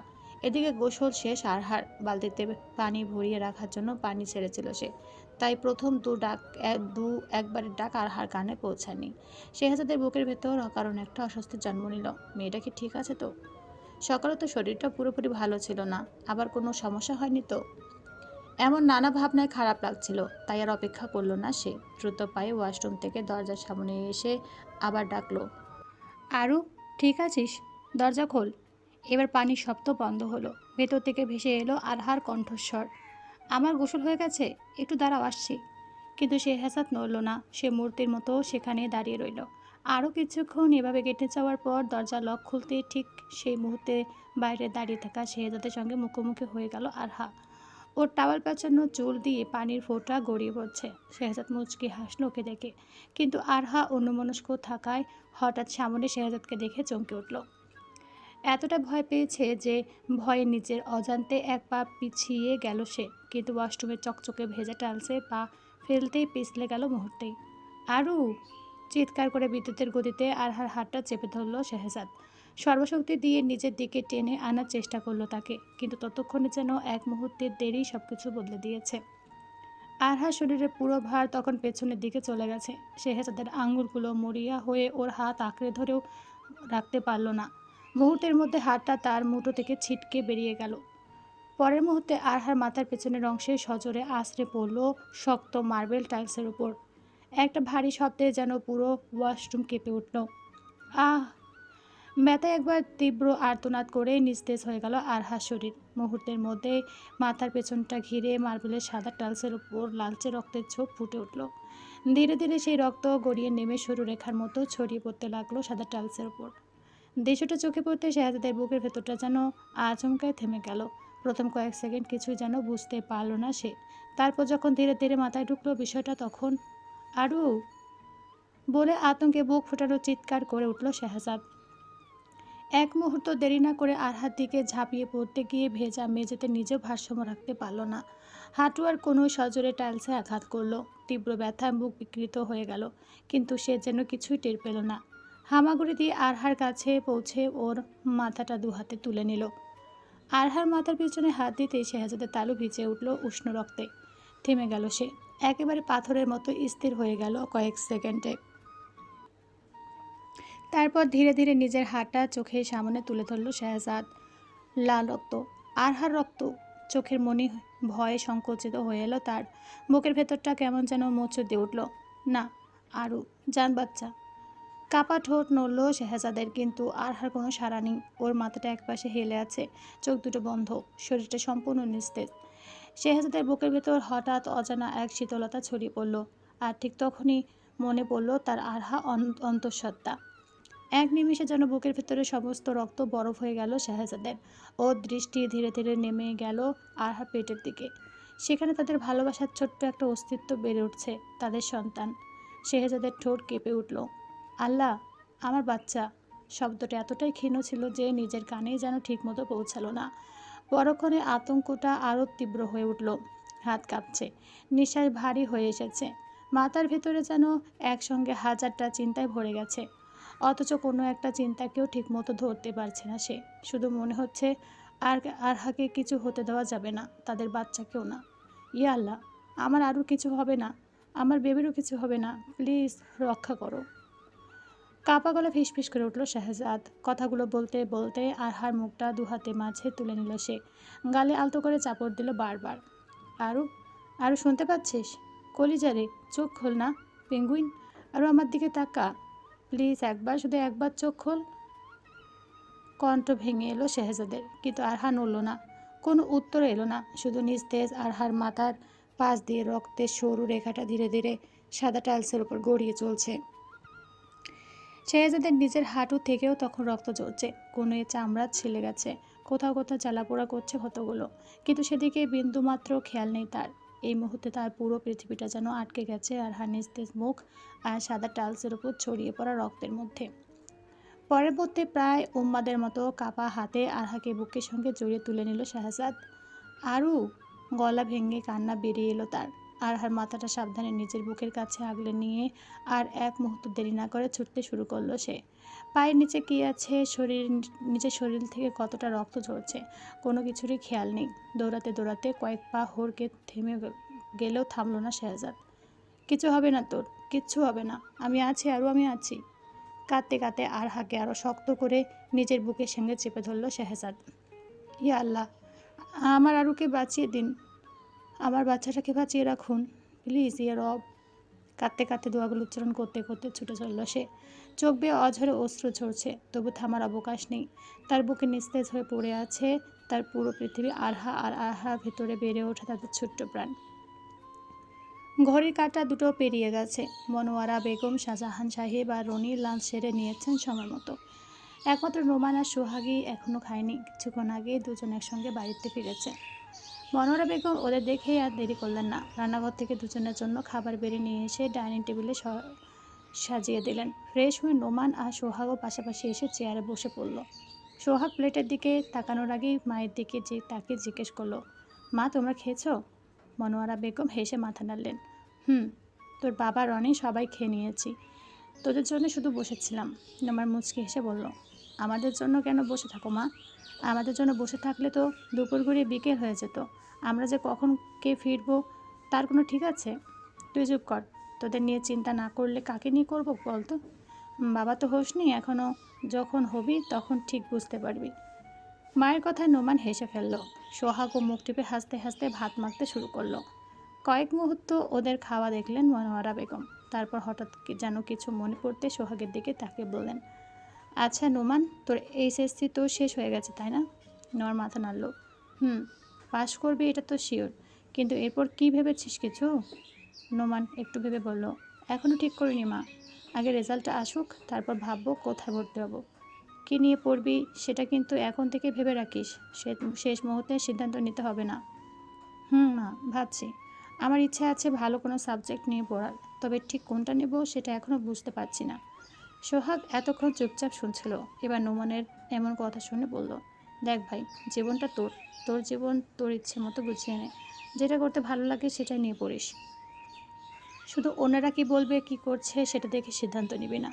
A: এদিকে গোসল শেষ আরহার। বালতিতে পানি ভরিয়ে রাখার জন্য পানি ছেড়েছিল সে। তাই প্রথম একবারের ডাক আরহার কানে পৌঁছায়নি। শেহজাদের বুকের ভেতর অকারণ একটা অস্বস্তির জন্ম নিল। মেয়েটা কি ঠিক আছে তো? সকালে তো শরীরটা পুরোপুরি ভালো ছিল না, আবার কোনো সমস্যা হয়নি তো? এমন নানা ভাবনায় খারাপ লাগছিল। তাই আর অপেক্ষা করলো না সে। দ্রুত পায়ে ওয়াশরুম থেকে দরজার সামনে এসে আবার ডাকলো, আরু, ঠিক আছিস? দরজা খোল। এবার পানির শব্দ বন্ধ হলো। ভেতর থেকে ভেসে এলো আরহার কণ্ঠস্বর, আমার গোসল হয়ে গেছে, একটু দাঁড়াও, আসছি। কিন্তু সে হেসাত নড়ল না। সে মূর্তির মতো সেখানে দাঁড়িয়ে রইল। আরও কিছুক্ষণ এভাবে কেটে যাওয়ার পর দরজা লক খুলতে ঠিক সেই মুহূর্তে বাইরে দাঁড়িয়ে থাকা শেহজাদের সঙ্গে মুখোমুখি হয়ে গেল আরহা। ওর টাওয়াল পেঁচানো চুল দিয়ে পানির ফোঁটা গড়িয়ে পড়ছে। শেহজাদ মুচকি হাসল ওকে দেখে। কিন্তু আরহা অন্যমনস্ক থাকায় হঠাৎ সামনে শেহজাদকে দেখে চমকে উঠল। এতটা ভয় পেয়েছে যে ভয়ে নিজের অজান্তে এক পা পিছিয়ে গেল সে। কিন্তু ওয়াশরুমের চকচকে ভেজা টাইলসে পা ফেলতেই পিছলে গেল মুহূর্তেই। আরু! চিৎকার করে বিদ্যুতের গতিতে আরহার হাতটা চেপে ধরল শেহজাদ। সর্বশক্তি দিয়ে নিজের দিকে টেনে আনার চেষ্টা করলো তাকে। কিন্তু ততক্ষণে যেন এক মুহূর্তের দেরি সবকিছু বদলে দিয়েছে। আরহার শরীরের পুরো ভার তখন পেছনের দিকে চলে গেছে। শেহজাদের আঙুলগুলো মরিয়া হয়ে ওর হাত আঁকড়ে ধরেও রাখতে পারল না। মুহূর্তের মধ্যে হাতটা তার মুঠো থেকে ছিটকে বেরিয়ে গেল। পরের মুহূর্তে আরহার মাথার পেছনের অংশে সজোরে আছড়ে পড়ল শক্ত মার্বেল টাইলসের উপর। একটা ভারী শব্দে যেন পুরো ওয়াশরুম কেঁপে উঠল। আহ! ব্যথায় একবার তীব্র আর্তনাদ করে নিস্তেজ হয়ে গেল আরহার শরীর। মুহূর্তের মধ্যে মাথার পেছনটা ঘিরে মার্বেলের সাদা টাইলসের উপর লালচে রক্তের ছোপ ফুটে উঠল। ধীরে ধীরে সেই রক্ত গড়িয়ে নেমে সরু রেখার মতো ছড়িয়ে পড়তে লাগলো সাদা টাইলসের উপর। দৃশ্যটা চোখে পড়তে শেহজাদের বুকের ভেতরটা যেন আচমকায় থেমে গেল। প্রথম কয়েক সেকেন্ড কিছুই যেন বুঝতে পারল না সে। তারপর যখন ধীরে ধীরে মাথায় ঢুকলো বিষয়টা, তখন আরু বলে আতঙ্কে বুক ফোটানো চিৎকার করে উঠল শেহজাদ। এক মুহূর্ত দেরি না করে আরহার দিকে ঝাঁপিয়ে পড়তে গিয়ে ভেজা মেঝেতে নিজেও ভারসাম্য রাখতে পারল না। হাঁটু আর কোনো সজোরে টাইলসে আঘাত করলো। তীব্র ব্যথায় মুখ বিকৃত হয়ে গেল। কিন্তু সে যেন কিছুই টের পেল না। হামাগুড়ি দিয়ে আরহার কাছে পৌঁছে ওর মাথাটা দুহাতে তুলে নিল। আরহার মাথার পিছনে হাত দিতেই শেহজাদের তালু ভিজে উঠল উষ্ণ রক্তে। থেমে গেল সে। একেবারে পাথরের মতো স্থির হয়ে গেল কয়েক সেকেন্ডে। তারপর ধীরে ধীরে নিজের হাতটা চোখের সামনে তুলে ধরল শেহজাদ। লাল রক্ত, আরহার রক্ত। চোখের মনি ভয়ে সংকুচিত হয়ে এলো তার। বুকের ভেতরটা কেমন যেন মোচড় দিয়ে উঠল। না, আরু, জান বাচ্চা। কাপা ঠোঁট নড়ল শেহজাদের, কিন্তু আরহার কোনো সাড়া নেই। ওর মাথাটা একপাশে হেলে আছে, চোখ দুটো বন্ধ, শরীরটা সম্পূর্ণ নিস্তেজ। শেহজাদের বুকের ভেতর হঠাৎ অজানা এক শীতলতা ছড়িয়ে পড়ল। আর ঠিক তখনই মনে পড়ল তার আরহা অন্তঃসত্ত্বা। এক নিমিষে যেন বুকের ভেতরে সমস্ত রক্ত বরফ হয়ে গেল শেহজাদের। ওর দৃষ্টি ধীরে ধীরে নেমে গেল আরহা পেটের দিকে। সেখানে তাদের ভালোবাসার ছোট্ট একটা অস্তিত্ব বেড়ে উঠছে, তাদের সন্তান। শেহজাদের ঠোঁট কেঁপে উঠল। আল্লাহ, আমার বাচ্চা। শব্দটা এতটাই ক্ষীণ ছিল যে নিজের কানেই যেন ঠিকমতো পৌঁছালো না। পরক্ষণে আতঙ্কটা আরও তীব্র হয়ে উঠল। হাত কাঁপছে, নিঃশ্বাস ভারী হয়ে এসেছে। মাথার ভেতরে যেন একসঙ্গে হাজারটা চিন্তায় ভরে গেছে। অথচ কোনো একটা চিন্তাকেও ঠিকমতো ধরতে পারছে না সে। শুধু মনে হচ্ছে আর আরহাকে কিছু হতে দেওয়া যাবে না, তাদের বাচ্চাকেও না। ইয়া আল্লাহ, আমার আরও কিছু হবে না, আমার বেবিরও কিছু হবে না, প্লিজ রক্ষা করো। কাপা গলা ফিসফিস করে উঠল শাহজাদ। কথাগুলো বলতে বলতে আরহার মুখটা দুহাতে মাঝে তুলে নিল সে। গালে আলতো করে চাপড় দিল বারবার। আরও, আরও শুনতে পাচ্ছিস? কলিজারে, চোখ খোল না, পেঙ্গুইন। আরও আমার দিকে তাকা, প্লিজ একবার, শুধু একবার চোখ খোল। কণ্ঠ ভেঙে এলো শেহজাদের, কিন্তু আরহা নড়ল না। কোনো উত্তর এলো না, শুধু নিস্তেজ। আরহার মাথার পাশ দিয়ে রক্তের সরু রেখাটা ধীরে ধীরে সাদা টাইলসের উপর গড়িয়ে চলছে। শেহজাদের নিজের হাঁটু থেকেও তখন রক্ত ঝরছে, কোনো চামড়া ছিলে গেছে, কোথাও কোথাও জ্বালাপোড়া করছে ক্ষতগুলো। কিন্তু সেদিকে বিন্দুমাত্র খেয়াল নেই তার। এই মুহূর্তে তার পুরো পৃথিবীটা যেন আটকে গেছে আরহার নিস্তেজ মুখ আর সাদা টাইলসের উপর ছড়িয়ে পড়া রক্তের মধ্যে। পরের মুহূর্তে প্রায় উন্মাদের মতো কাপা হাতে আরহাকে বুকের সঙ্গে জড়িয়ে তুলে নিল শাহজাদ। আরু, গলা ভেঙে কান্না বেরিয়ে এলো তার। আরহার মাথাটা সাবধানে নিজের বুকের কাছে আগলে নিয়ে আর এক মুহূর্ত দেরি না করে ছুটতে শুরু করলো সে। পায়ের নিচে কী আছে, নিজের শরীর থেকে কতটা রক্ত ঝরছে, কোনো কিছুরই খেয়াল নেই। দৌড়াতে দৌড়াতে কয়েক পা হড়কে থেমে গেলেও থামলো না শেহজাদ। কিছু হবে না তোর, কিচ্ছু হবে না, আমি আছি আরু, আমি আছি। কাঁদতে কাঁদতে আরহাকে আরও শক্ত করে নিজের বুকের সঙ্গে চেপে ধরল শেহজাদ। ইয়া আল্লাহ, আমার আরুকে বাঁচিয়ে দিন, আমার বাচ্চাটাকে বাঁচিয়ে রাখুন, প্লিজ ইয়া রব। কাঁদতে কাঁদতে দোয়াগুলো উচ্চারণ করতে করতে ছুটে চলল সে। চোখ বেয়ে অঝরে অশ্রু ঝরছে, তবু থামার অবকাশ নেই। তার বুকে নিস্তেজ হয়ে পড়ে আছে তার পুরো পৃথিবী। আরহা আর আরহার ভেতরে বেড়ে ওঠা তাদের ছোট্ট প্রাণ। ঘড়ির কাঁটা দুটো পেরিয়ে গেছে। মনোয়ারা বেগম, শাহজাহান সাহেব আর রনি লাঞ্চ সেরে নিয়েছেন সময় মতো। একমাত্র নোমান আর সোহাগী এখনও খায়নি। কিছুক্ষণ আগে দুজন একসঙ্গে বাড়িতে ফিরেছে। মনোয়ারা বেগম ওদের দেখেই আর দেরি করলেন না। রান্নাঘর থেকে দুজনের জন্য খাবার বেড়ে নিয়ে এসে ডাইনিং টেবিলে সাজিয়ে দিলেন। ফ্রেশ হয়ে নোমান আর সোহাগও পাশাপাশি এসে চেয়ারে বসে পড়ল। সোহাগ প্লেটের দিকে তাকানোর আগেই মায়ের দিকে তাকে জিজ্ঞেস করলো, মা, তোমরা খেয়েছো? মনোয়ারা বেগম হেসে মাথা নাড়লেন। হুম, তোর বাবা, রনি, সবাই খেয়ে নিয়েছি, তোদের জন্য শুধু বসেছিলাম। নোমান মুচকি হেসে বলল, আমাদের জন্য কেন বসে থাকো মা? আমাদের জন্য বসে থাকলে তো দুপুর গড়িয়ে বিকেল হয়ে যেত। আমরা যে কখন কে ফিরবো তার কোনো ঠিক আছে? তুই চুপ কর, তোদের নিয়ে চিন্তা না করলে কাকে নিয়ে করবো বলতো? বাবা তো হোসনি এখনও, যখন হবি তখন ঠিক বুঝতে পারবি। মায়ের কথায় নোমান হেসে ফেলল। সোহাগও মুখ টিপে হাসতে হাসতে ভাত মাখতে শুরু করলো। কয়েক মুহূর্ত ওদের খাওয়া দেখলেন মনোয়ারা বেগম। তারপর হঠাৎ যেন কিছু মনে পড়তে সোহাগের দিকে তাকিয়ে বললেন, আচ্ছা নোমান, তোর এইচএসসি তো শেষ হয়ে গেছে তাই না? নোয়ার মাথা নাড়ল। হুম, পাশ করবি এটা তো শিওর, কিন্তু এরপর কি ভেবেছিস কিছু? নোমান একটু ভেবে বলল, এখনও ঠিক করিনি মা, আগে রেজাল্টটা আসুক, তারপর ভাববো কোথায় ভর্তি হব। কী নিয়ে পড়বি সেটা কিন্তু এখন থেকে ভেবে রাখিস, শেষ মুহূর্তে সিদ্ধান্ত নিতে হবে না। হুম মা, ভাবছি। আমার ইচ্ছে আছে ভালো কোনো সাবজেক্ট নিয়ে পড়ার, তবে ঠিক কোনটা নেব সেটা এখনও বুঝতে পারছি না। সোহাগ এতক্ষণ চুপচাপ শুনছিল, এবার নোমানের এমন কথা শুনে বলল, দেখ ভাই, জীবনটা তোর, তোর জীবন তোর ইচ্ছে মতো গুছিয়ে নে, যেটা করতে ভালো লাগে সেটাই নিয়ে পড়িস। শুধু অন্যরা কি বলবে, কি করছে সেটা দেখে সিদ্ধান্ত নিবি না।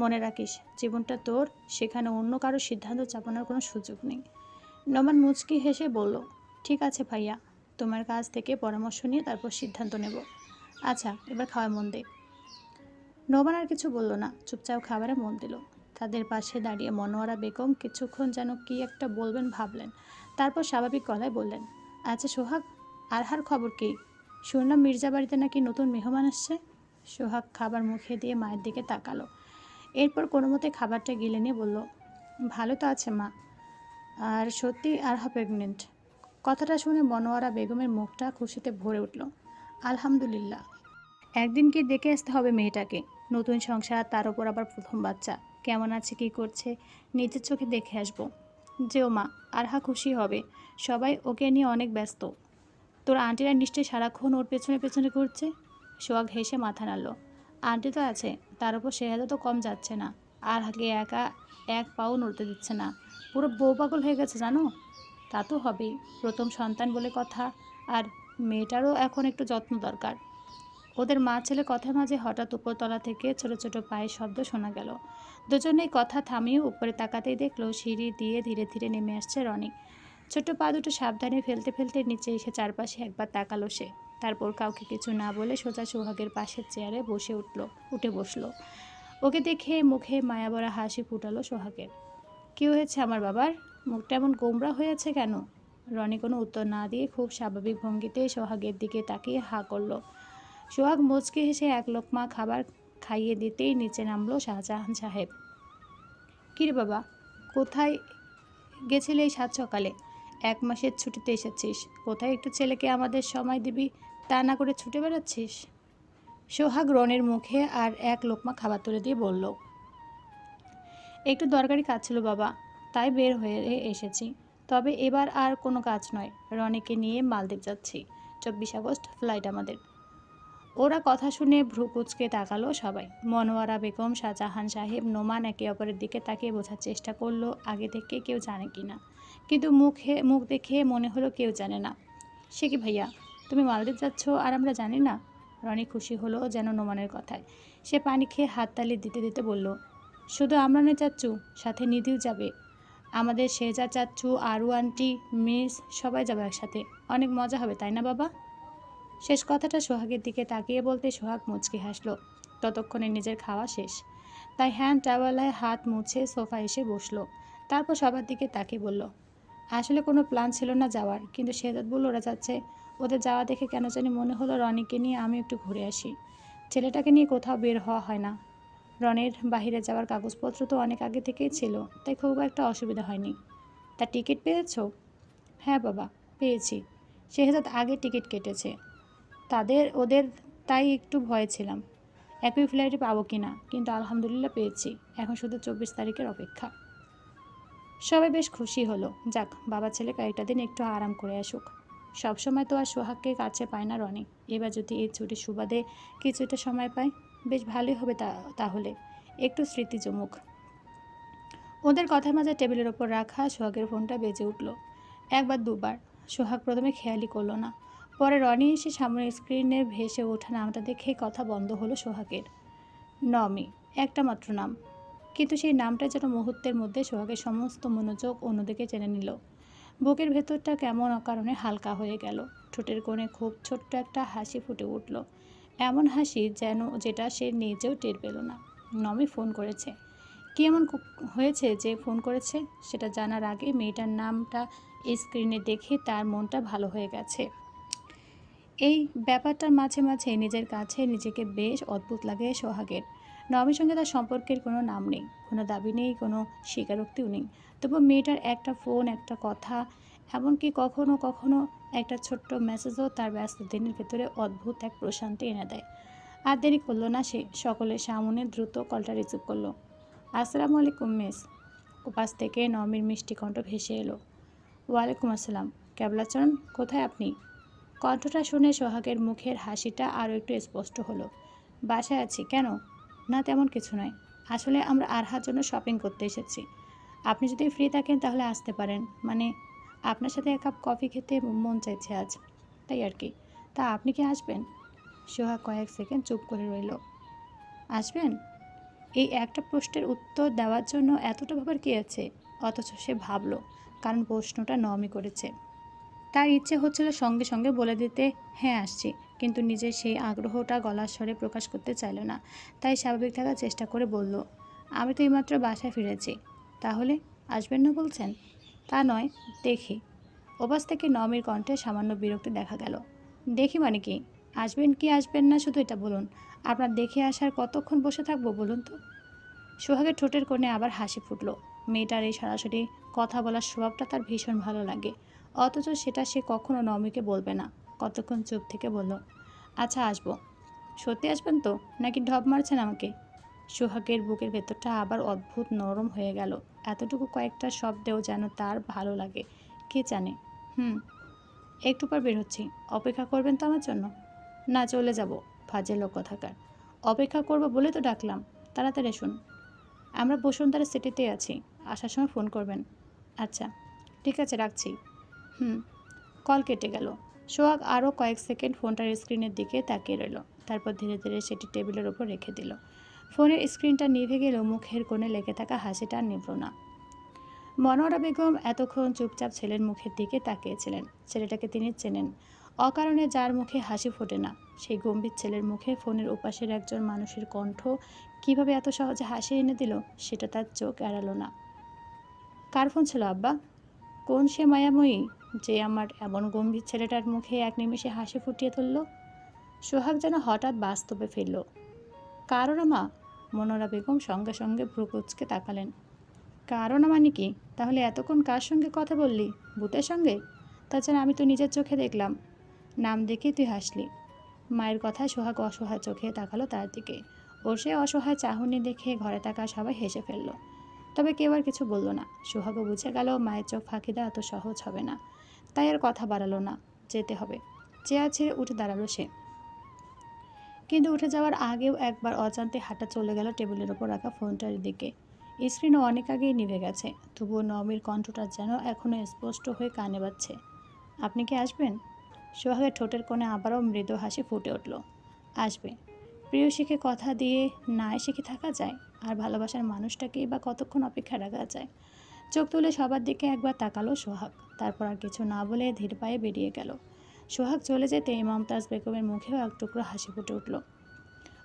A: মনে রাখিস, জীবনটা তোর, সেখানে অন্য কারো সিদ্ধান্ত চাপানোর কোনো সুযোগ নেই। নোমান মুচকি হেসে বলল, ঠিক আছে ভাইয়া, তোমার কাছ থেকে পরামর্শ নিয়ে তারপর সিদ্ধান্ত নেব। আচ্ছা, এবার খাওয়া মন দে। নোমান আর কিছু বলল না, চুপচাপ খাবারে মন দিল। তাদের পাশে দাঁড়িয়ে মনোয়ারা বেগম কিছুক্ষণ যেন কি একটা বলবেন ভাবলেন, তারপর স্বাভাবিক গলায় বললেন, আচ্ছা সোহাগ, আরহার খবর কি? শুনলাম মির্জা বাড়িতে নাকি নতুন মেহমান আসছে। সোহাগ খাবার মুখে দিয়ে মায়ের দিকে তাকালো, এরপর কোনো মতে খাবারটা গিলে নিয়ে বলল, ভালো তো আছে মা, আর সত্যি আরহা প্রেগনেন্ট। কথাটা শুনে মনোয়ারা বেগমের মুখটা খুশিতে ভরে উঠল। আলহামদুলিল্লাহ, একদিন কি দেখে আসতে হবে মেয়েটাকে, নতুন সংসার, তার ওপর আবার প্রথম বাচ্চা, কেমন আছে কি করছে নিজের চোখে দেখে আসবো। যেও মা, আরহা খুশি হবে, সবাই ওকে নিয়ে অনেক ব্যস্ত। তোর আন্টিরা নিশ্চয়ই সারাক্ষণ ওর পেছনে পেছনে ঘুরছে। সোহাগ হেসে মাথা নাড়ল। আন্টি তো আছে, তার উপর শেহাদা তো কম যাচ্ছে না, আর হাকে একা এক পাও নড়তে দিচ্ছে না, পুরো বউ পাগল হয়ে গেছে জানো। তা তো হবেই, প্রথম সন্তান বলে কথা, আর মেয়েটারও এখন একটু যত্ন দরকার। ওদের মা ছেলে কথার মাঝে হঠাৎ উপরতলা থেকে ছোট ছোট পায়ের শব্দ শোনা গেল। দুজনেই কথা থামিয়ে উপরে তাকাতেই দেখলো সিঁড়ি দিয়ে ধীরে ধীরে নেমে আসছে রনি। ছোট পা দুটো সাবধানে ফেলতে ফেলতে নিচে এসে চারপাশে একবার তাকালো সে, তারপর কাউকে কিছু না বলে সোজা সোহাগের পাশের চেয়ারে উঠে বসলো। ওকে দেখে মুখে মায়াভরা হাসি ফুটালো সোহাগের। কি হয়েছে আমার বাবার, মুখটা এমন গোমরা হয়েছে কেন? রনি কোনো উত্তর না দিয়ে খুব স্বাভাবিক ভঙ্গিতে সোহাগের দিকে তাকিয়ে হা করলো। সোহাগ মুচকি হেসে এক লোকমা খাবার খাইয়ে দিতেই নিচে নামলো শাহজাহান সাহেব। কিরে বাবা, কোথায় গেছিলে এই সাত সকালে? 1 মাসের ছুটিতে এসেছিস, কোথায় একটু ছেলেকে আমাদের সময় দিবি তা না করে ছুটে বেড়াচ্ছিস? সোহাগ রনির মুখে আর এক লোকমা খাবার তুলে দিয়ে বলল, একটু দরকারি কাজ ছিল বাবা, তাই বের হয়ে এসেছি। তবে এবার আর কোনো কাজ নয়, রনিকে নিয়ে মালদ্বীপ যাচ্ছি, 24 আগস্ট ফ্লাইট আমাদের। ওরা কথা শুনে ভ্রু কুঁচকে তাকালো সবাই। মনোয়ারা বেগম, শাহজাহান সাহেব, নোমান একে অপরের দিকে তাকিয়ে বোঝার চেষ্টা করলো আগে থেকে কেউ জানে কি না, কিন্তু মুখ দেখে মনে হলো কেউ জানে না। সে কি ভাইয়া, তুমি মালদ্বীপ যাচ্ছ আর আমরা জানি না? রনি খুশি হলো যেন নোমানের কথায়। সে পানি খেয়ে হাততালি দিতে দিতে বলল, শুধু আমরা নয় চাচ্চু, সাথে নিধিও যাবে। আমাদের শেহজা চাচ্চু, আরু আন্টি, মিস সবাই যাবে একসাথে, অনেক মজা হবে তাই না বাবা? শেষ কথাটা সোহাগের দিকে তাকিয়ে বলতে সোহাগ মুচকি হাসলো। ততক্ষণে নিজের খাওয়া শেষ, তাই হ্যান্ড টাওয়ালায় হাত মুছে সোফা এসে বসলো। তারপর সবার দিকে তাকিয়ে বলল, আসলে কোনো প্ল্যান ছিল না যাওয়ার, কিন্তু শেহজাদ বলল ওরা যাচ্ছে। ওদের যাওয়া দেখে কেন জানি মনে হলো রনিকে নিয়ে আমি একটু ঘুরে আসি। ছেলেটাকে নিয়ে কোথাও বের হওয়া হয় না। রনির বাইরে যাওয়ার কাগজপত্র তো অনেক আগে থেকেই ছিল, তাই খুব একটা অসুবিধা হয়নি। তার টিকিট পেয়েছো? হ্যাঁ বাবা, পেয়েছি। শেহজাদ আগে টিকিট কেটেছে ওদের, তাই একটু ভয়ে ছিলাম একই ফ্লাইটে পাবো কিনা, কিন্তু আলহামদুলিল্লাহ পেয়েছি। এখন শুধু 24 তারিখের অপেক্ষা। সবাই বেশ খুশি হলো। যাক, বাবা ছেলে কয়েকটা দিন একটু আরাম করে আসুক। সবসময় তো আর সোহাগকে কাছে পায় না রনি, এবার যদি এই ছুটির সুবাদে কিছুটা সময় পায় বেশ ভালোই হবে। তাহলে একটু স্মৃতি জমুক। ওদের কথার মাঝে টেবিলের ওপর রাখা সোহাগের ফোনটা বেজে উঠল। একবার দুবার। সোহাগ প্রথমে খেয়ালই করলো না, পরে রনি এসে সামনের স্ক্রিনে ভেসে ওঠা নামটা দেখে কথা বন্ধ হলো সোহাগের। নমি, একটা মাত্র নাম, কিন্তু সেই নামটা যেন মুহূর্তের মধ্যে সোহাগের সমস্ত মনোযোগ অন্যদিকে টেনে নিল। বুকের ভেতরটা কেমন অকারণে হালকা হয়ে গেল। ঠোঁটের কোণে খুব ছোট্ট একটা হাসি ফুটে উঠল, এমন হাসি যেটা সে নিজেও টের পেল না। নমি ফোন করেছে। কি এমন হয়েছে যে ফোন করেছে সেটা জানার আগে মেয়েটার নামটা স্ক্রিনে দেখে তার মনটা ভালো হয়ে গেছে। এই ব্যাপারটার মাঝে মাঝে নিজের কাছে নিজেকে বেশ অদ্ভুত লাগে সোহাগের। নবমীর সঙ্গে তার সম্পর্কের কোনো নাম নেই, কোনো দাবি নেই, কোনো স্বীকারোক্তিও নেই। তবু মেয়েটার একটা ফোন, একটা কথা, এমনকি কখনো কখনো একটা ছোট্ট মেসেজও তার ব্যস্ত দিনের ভেতরে অদ্ভুত এক প্রশান্তি এনে দেয়। আর দেরি করলো না সে, সকলের সামনে দ্রুত কলটা রিসিভ করলো। আসসালামু আলাইকুম মিস। উপাস থেকে নবমীর মিষ্টি কণ্ঠ ভেসে এলো। ওয়ালাইকুম আসসালাম, কেবল আছেন? কোথায় আপনি? কণ্ঠটা শুনে সোহাগের মুখের হাসিটা আরও একটু স্পষ্ট হলো। বাসায় আছি। কেন? না তেমন কিছু নয়, আসলে আমরা আরহার জন্য শপিং করতে এসেছি। আপনি যদি ফ্রি থাকেন তাহলে আসতে পারেন, মানে আপনার সাথে 1 কাপ কফি খেতে মন চাইছে আজ, তাই আর কি। তা আপনি কি আসবেন? সোহাগ কয়েক সেকেন্ড চুপ করে রইল। আসবেন? এই একটা প্রশ্নের উত্তর দেওয়ার জন্য এতটা ভাবার কী আছে? অথচ সে ভাবল, কারণ প্রশ্নটা নমি করেছে। তার ইচ্ছে হচ্ছিল সঙ্গে সঙ্গে বলে দিতে হ্যাঁ আসছি, কিন্তু নিজের সেই আগ্রহটা গলার স্বরে প্রকাশ করতে চাইল না, তাই স্বাভাবিক থাকার চেষ্টা করে বলল, আমি তো এইমাত্র বাসায় ফিরেছি। তাহলে আসবেন না বলছেন? তা নয়, দেখি। ওপাশ থেকে নমির কণ্ঠে সামান্য বিরক্তি দেখা গেল। দেখি মানে কি? আসবেন কি আসবেন না শুধু এটা বলুন। আপনার দেখে আসার কতক্ষণ বসে থাকবো বলুন তো? সোহাগের ঠোঁটের কোণে আবার হাসি ফুটল। মেয়েটার এই সরাসরি কথা বলার স্বভাবটা তার ভীষণ ভালো লাগে। অথচ সেটা সে কখনো নমিকে বলবে না। কতক্ষণ চুপ থেকে বলল, আচ্ছা আসবো। সত্যি আসবেন তো, নাকি ঢপ মারছেন আমাকে? সোহাগের বুকের ভেতরটা আবার অদ্ভুত নরম হয়ে গেল। এতটুকু কয়েকটা শব্দেও যেন তার ভালো লাগে। কে জানে। হুম, একটু পর বের হচ্ছি। অপেক্ষা করবেন তো আমার জন্য? না, চলে যাব। ফাজে লোক কোথাকার। অপেক্ষা করবো বলে তো ডাকলাম। তাড়াতাড়ি এসুন। আমরা বসুন্ধরা সিটিতে আছি। আসার সময় ফোন করবেন। আচ্ছা, ঠিক আছে, রাখছি। হুম। কল কেটে গেল। সোহাগ আরও কয়েক সেকেন্ড ফোনটার স্ক্রিনের দিকে তাকিয়ে রইল। তারপর ধীরে ধীরে সেটি টেবিলের ওপর রেখে দিল। ফোনের স্ক্রিনটা নিভে গেলেও মুখের কোণে লেগে থাকা হাসিটা আর নিভল না। মনোয়ারা বেগম এতক্ষণ চুপচাপ ছেলের মুখের দিকে তাকিয়েছিলেন। ছেলেটাকে তিনি চেনেন। অকারণে যার মুখে হাসি ফোটে না, সেই গম্ভীর ছেলের মুখে ফোনের ওপাশের একজন মানুষের কণ্ঠ কিভাবে এত সহজে হাসি এনে দিল, সেটা তার চোখ এড়ালো না। কার ফোন ছিল আব্বা? কোন সে মায়াময়ী যে আমার এমন গম্ভীর ছেলেটার মুখে এক নিমেষে হাসি ফুটিয়ে তুলল? সোহাগ যেন হঠাৎ বাস্তবে ফিরল। কারণ মা? মনোরা বেগম সঙ্গে সঙ্গে ভ্রু কুঁচকে তাকালেন। কারণ মানে কি? তাহলে এতক্ষণ কার সঙ্গে কথা বললি? ভূতের সঙ্গে? তাছাড়া আমি তো নিজের চোখে দেখলাম। নাম দেখেই তুই হাসলি। মায়ের কথায় সোহাগ অসহায় চোখে তাকালো তার দিকে। ওর সে অসহায় চাহনি দেখে ঘরে থাকা সবাই হেসে ফেলল। তবে কেউ আর কিছু বলল না। সোহাগও বুঝে গেল মায়ের চোখ ফাঁকি দেওয়া এত সহজ হবে না। তাই আর কথা বাড়ালো না। যেতে হবে। চেয়ার ছেড়ে উঠে দাঁড়ালো সে। কিন্তু উঠে যাওয়ার আগেও একবার অজান্তে হাঁটা চলে গেল টেবিলের ওপর রাখা ফোনটার দিকে। স্ক্রিনও অনেক আগেই নিভে গেছে। তবুও নমির কণ্ঠটা যেন এখনও স্পষ্ট হয়ে কানে বাজছে। আপনি কি আসবেন? সোহাগের ঠোঁটের কোণে আবারও মৃদু হাসি ফুটে উঠল। আসবে। প্রেয়সীকে কথা দিয়ে না এসে কি থাকা যায়? আর ভালোবাসার মানুষটাকেই বা কতক্ষণ অপেক্ষা রাখা যায়? চোখ তুলে সবার দিকে একবার তাকালো সোহাগ। তারপর আর কিছু না বলে ধীর পায়ে বেরিয়ে গেল। সোহাগ চলে যেতে মমতাজ বেগমের মুখেও এক টুকরো হাসি ফুটে উঠল।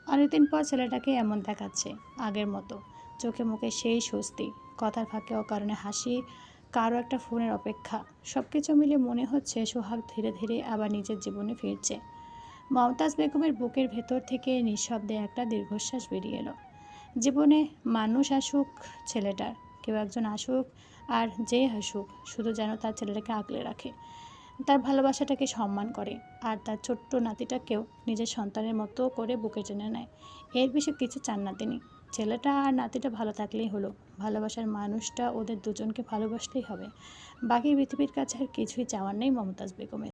A: অনেকদিন পর ছেলেটাকে এমন দেখাচ্ছে, আগের মতো। চোখে মুখে সেই স্বস্তি, কথার ফাঁকে অকারণে হাসি, কারো একটা ফোনের অপেক্ষা। সব কিছু মিলে মনে হচ্ছে সোহাগ ধীরে ধীরে আবার নিজের জীবনে ফিরছে। মমতাজ বেগমের বুকের ভেতর থেকে নিঃশব্দে একটা দীর্ঘশ্বাস বেরিয়ে এলো। জীবনে মানুষ আসুক ছেলেটার, কেউ একজন আসুক, আর যে হাসুক, শুধু যেন তার ছেলেটাকে আগলে রাখে, তার ভালোবাসাটাকে সম্মান করে, আর তার ছোট্ট নাতিটাকেও নিজের সন্তানের মতো করে বুকে টেনে নেয়। এর বেশি কিছু চান না তিনি। ছেলেটা আর নাতিটা ভালো থাকলেই হলো। ভালোবাসার মানুষটা ওদের দুজনকে ভালোবাসলেই হবে। বাকি পৃথিবীর কাছে আর কিছুই চাওয়ার নেই মমতাজ বেগমের।